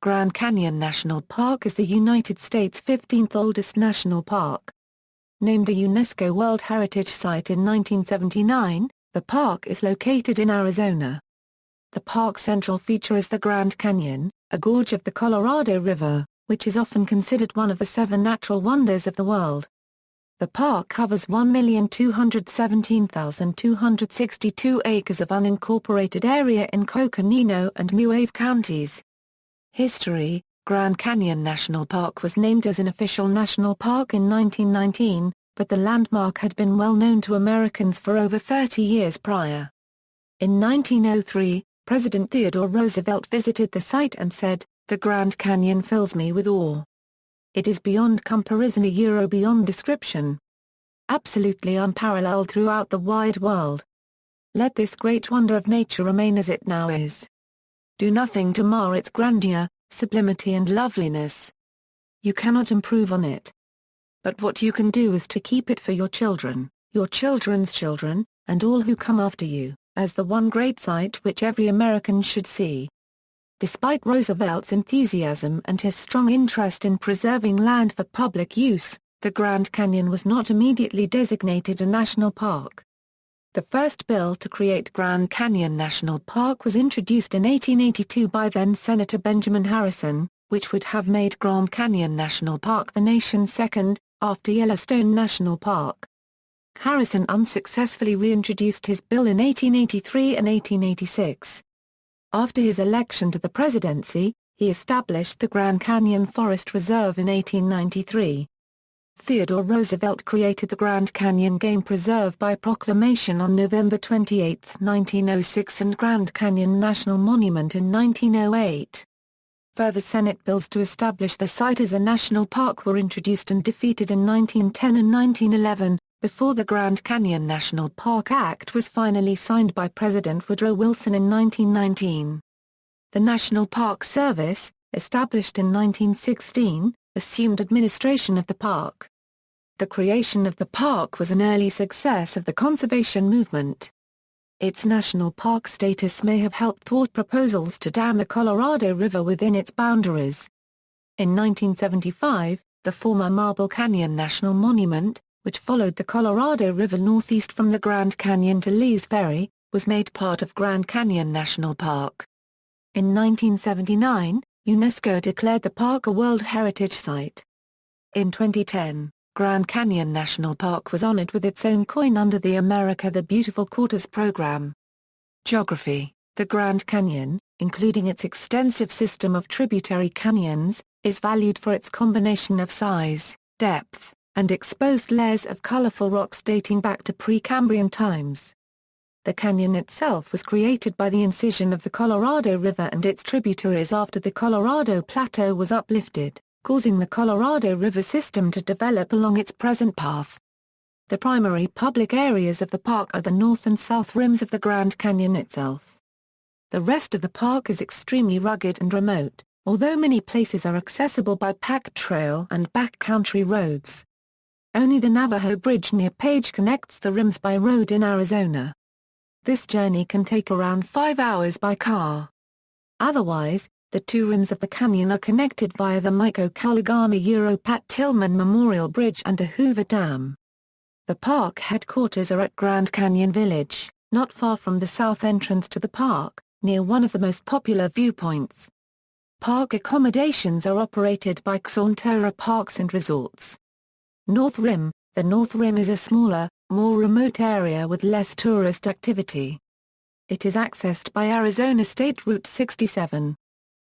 Grand Canyon National Park is the United States' 15th oldest national park. Named a UNESCO World Heritage Site in 1979, the park is located in Arizona. The park's central feature is the Grand Canyon, a gorge of the Colorado River, which is often considered one of the 7 natural wonders of the world. The park covers 1,217,262 acres of unincorporated area in Coconino and Mohave counties. History: Grand Canyon National Park was named as an official national park in 1919, but the landmark had been well known to Americans for over 30 years prior. In 1903, President Theodore Roosevelt visited the site and said, "The Grand Canyon fills me with awe. It is beyond comparison, beyond description. Absolutely unparalleled throughout the wide world. Let this great wonder of nature remain as it now is. Do nothing to mar its grandeur, sublimity and loveliness. You cannot improve on it. But what you can do is to keep it for your children, your children's children, and all who come after you, as the one great sight which every American should see." Despite Roosevelt's enthusiasm and his strong interest in preserving land for public use, the Grand Canyon was not immediately designated a national park. The first bill to create Grand Canyon National Park was introduced in 1882 by then-Senator Benjamin Harrison, which would have made Grand Canyon National Park the nation's second, after Yellowstone National Park. Harrison unsuccessfully reintroduced his bill in 1883 and 1886. After his election to the presidency, he established the Grand Canyon Forest Reserve in 1893. Theodore Roosevelt created the Grand Canyon Game Preserve by proclamation on November 28, 1906 and Grand Canyon National Monument in 1908. Further Senate bills to establish the site as a national park were introduced and defeated in 1910 and 1911, before the Grand Canyon National Park Act was finally signed by President Woodrow Wilson in 1919. The National Park Service, established in 1916, assumed administration of the park. The creation of the park was an early success of the conservation movement. Its national park status may have helped thwart proposals to dam the Colorado River within its boundaries. In 1975, the former Marble Canyon National Monument, which followed the Colorado River northeast from the Grand Canyon to Lee's Ferry, was made part of Grand Canyon National Park. In 1979, UNESCO declared the park a World Heritage Site. In 2010, Grand Canyon National Park was honored with its own coin under the America the Beautiful Quarters program. Geography: the Grand Canyon, including its extensive system of tributary canyons, is valued for its combination of size, depth, and exposed layers of colorful rocks dating back to Precambrian times. The canyon itself was created by the incision of the Colorado River and its tributaries after the Colorado Plateau was uplifted, causing the Colorado River system to develop along its present path. The primary public areas of the park are the north and south rims of the Grand Canyon itself. The rest of the park is extremely rugged and remote, although many places are accessible by pack trail and backcountry roads. Only the Navajo Bridge near Page connects the rims by road in Arizona. This journey can take around 5 hours by car. Otherwise, the 2 rims of the canyon are connected via the Miko-Kaligami-Pat Tillman Memorial Bridge and a Hoover Dam. The park headquarters are at Grand Canyon Village, not far from the south entrance to the park, near one of the most popular viewpoints. Park accommodations are operated by Xontora Parks and Resorts. North Rim: the North Rim is a smaller, more remote area with less tourist activity. It is accessed by Arizona State Route 67.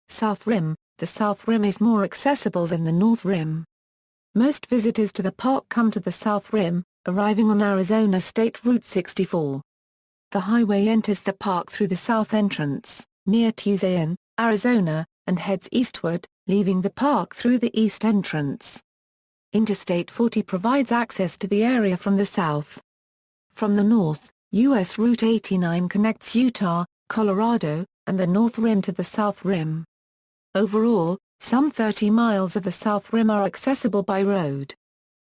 South Rim: the South Rim is more accessible than the North Rim. Most visitors to the park come to the South Rim, arriving on Arizona State Route 64. The highway enters the park through the south entrance, near Tucson, Arizona, and heads eastward, leaving the park through the east entrance. Interstate 40 provides access to the area from the south. From the north, U.S. Route 89 connects Utah, Colorado, and the North Rim to the South Rim. Overall, some 30 miles of the South Rim are accessible by road.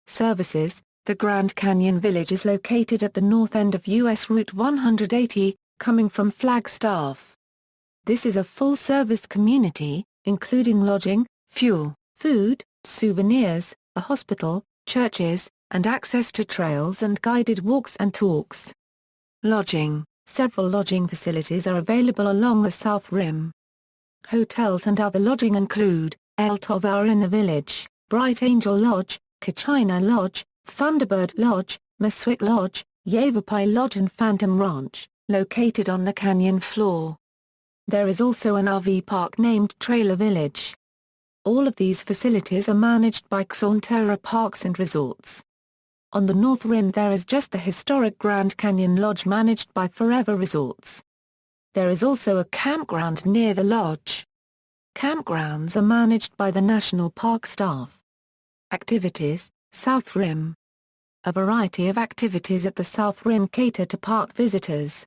Services: the Grand Canyon Village is located at the north end of U.S. Route 180, coming from Flagstaff. This is a full-service community, including lodging, fuel, food, souvenirs, a hospital, churches, and access to trails and guided walks and talks. Lodging. Several lodging facilities are available along the south rim. Hotels and other lodging include El Tovar in the village, Bright Angel Lodge, Kachina Lodge, Thunderbird Lodge, Maswick Lodge, Yavapai Lodge and Phantom Ranch, located on the canyon floor. There is also an RV park named Trailer Village. All of these facilities are managed by Xonterra Parks and Resorts. On the north rim there is just the historic Grand Canyon Lodge managed by Forever Resorts. There is also a campground near the lodge. Campgrounds are managed by the National Park staff. Activities, South Rim. A variety of activities at the South Rim cater to park visitors.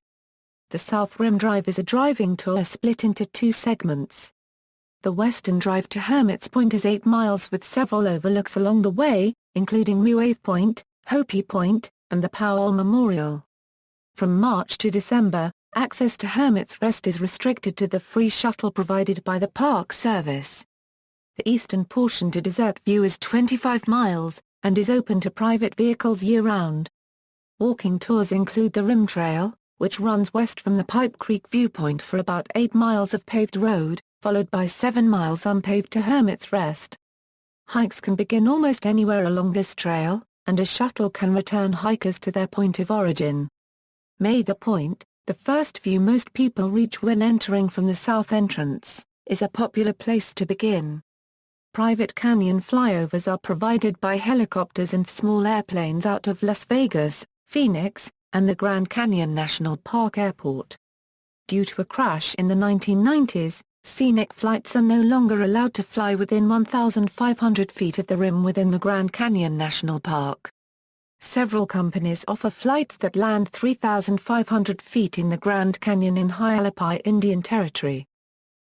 The South Rim Drive is a driving tour split into two segments. The Western Drive to Hermit's Point is 8 miles with several overlooks along the way, including Mohave Point, Hopi Point, and the Powell Memorial. From March to December, access to Hermit's Rest is restricted to the free shuttle provided by the Park Service. The eastern portion to Desert View is 25 miles, and is open to private vehicles year-round. Walking tours include the Rim Trail, which runs west from the Pipe Creek viewpoint for about 8 miles of paved road, followed by 7 miles unpaved to Hermit's Rest. Hikes can begin almost anywhere along this trail, and a shuttle can return hikers to their point of origin. Mather Point, the first view most people reach when entering from the south entrance, is a popular place to begin. Private canyon flyovers are provided by helicopters and small airplanes out of Las Vegas, Phoenix, and the Grand Canyon National Park Airport. Due to a crash in the 1990s, scenic flights are no longer allowed to fly within 1,500 feet of the rim within the Grand Canyon National Park. Several companies offer flights that land 3,500 feet in the Grand Canyon in Yavapai Indian Territory.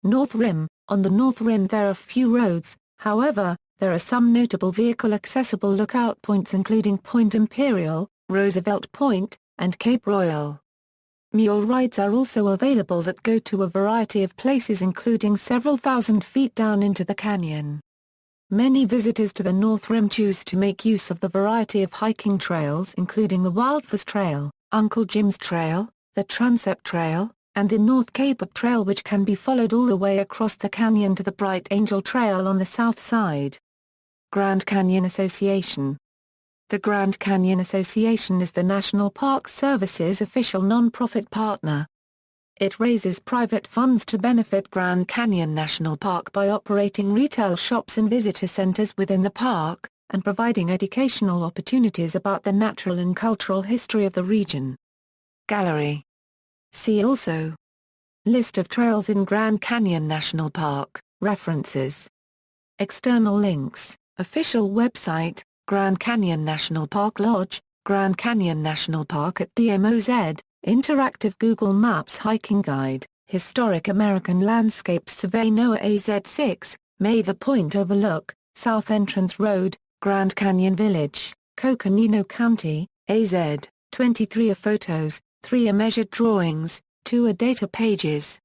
North Rim. On the North Rim there are few roads, however, there are some notable vehicle-accessible lookout points including Point Imperial, Roosevelt Point, and Cape Royal. Mule rides are also available that go to a variety of places including several thousand feet down into the canyon. Many visitors to the North Rim choose to make use of the variety of hiking trails including the Wilderness Trail, Uncle Jim's Trail, the Transept Trail, and the North Cape Up Trail which can be followed all the way across the canyon to the Bright Angel Trail on the south side. Grand Canyon Association. The Grand Canyon Association is the National Park Service's official non-profit partner. It raises private funds to benefit Grand Canyon National Park by operating retail shops and visitor centers within the park, and providing educational opportunities about the natural and cultural history of the region. Gallery. See also: List of trails in Grand Canyon National Park, references. External links, official website, Grand Canyon National Park Lodge, Grand Canyon National Park at DMOZ, Interactive Google Maps Hiking Guide, Historic American Landscapes Survey NOAA AZ6, Mather Point Overlook, South Entrance Road, Grand Canyon Village, Coconino County, AZ, 23 are photos, 3 are measured drawings, 2 are data pages.